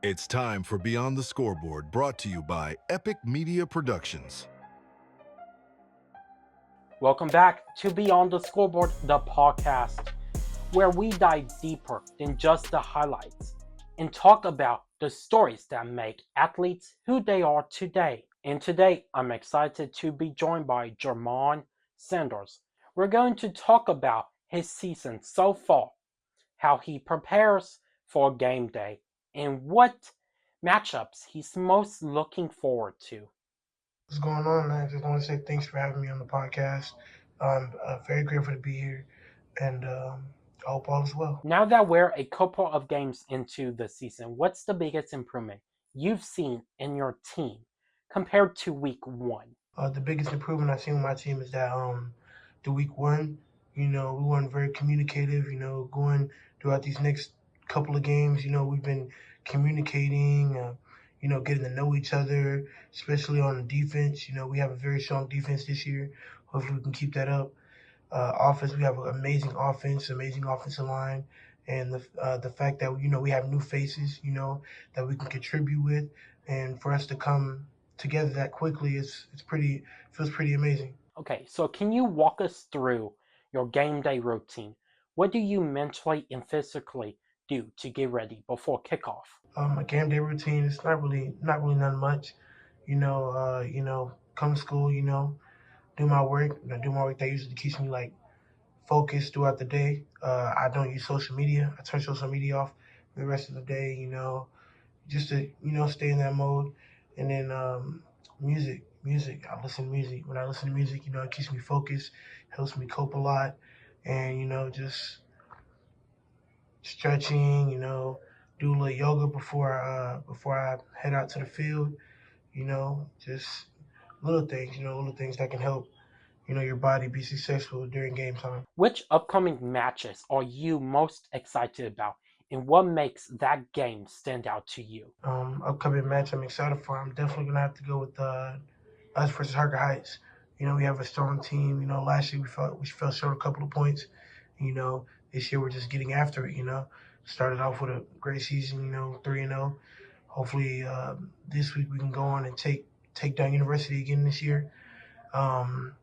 It's time for Beyond the Scoreboard, brought to you by Epic Media Productions. Welcome back to Beyond the Scoreboard, the podcast, where we dive deeper than just the highlights and talk about the stories that make athletes who they are today. And today, I'm excited to be joined by Jamon Sanders. We're going to talk about his season so far, how he prepares for game day, and what matchups he's most looking forward to. What's going on? I just want to say thanks for having me on the podcast. I'm very grateful to be here, and I hope all is well. Now that we're a couple of games into the season, what's the biggest improvement you've seen in your team compared to week one? The biggest improvement I've seen with my team is that the week one, we weren't very communicative. Going throughout these next couple of games, we've been communicating. Getting to know each other, especially on the defense. We have a very strong defense this year. Hopefully, we can keep that up. Offense, we have an amazing offense, amazing offensive line, and the fact that we have new faces, that we can contribute with, and for us to come together that quickly, feels pretty amazing. Okay, so can you walk us through your game day routine? What do you mentally and physically do to get ready before kickoff? My game day routine is not really not much. Come to school, do my work. Do my work that usually keeps me like focused throughout the day. I don't use social media. I turn social media off for the rest of the day, just to, stay in that mode. And then music. I listen to music. When I listen to music, it keeps me focused, helps me cope a lot. And, just stretching, do a little yoga before I head out to the field, just little things that can help, your body be successful during game time. Which upcoming matches are you most excited about, and what makes that game stand out to you? Upcoming match I'm excited for. I'm definitely gonna have to go with us versus Harker Heights. We have a strong team. Last year we fell short a couple of points. This year we're just getting after it. Started off with a great season. 3-0. Hopefully this week we can go on and take down University again this year. And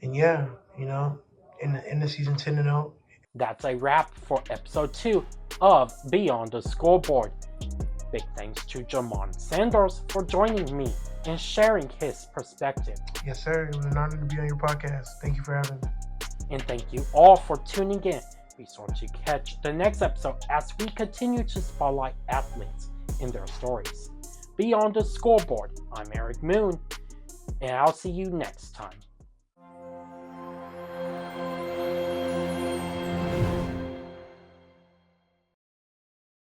yeah, in the season 10-0. That's a wrap for episode 2 of Beyond the Scoreboard. Big thanks to Jamon Sanders for joining me and sharing his perspective. Yes, sir. It was an honor to be on your podcast. Thank you for having me. And thank you all for tuning in. Be sure to catch the next episode as we continue to spotlight athletes and their stories. Beyond the Scoreboard, I'm Eric Moon, and I'll see you next time.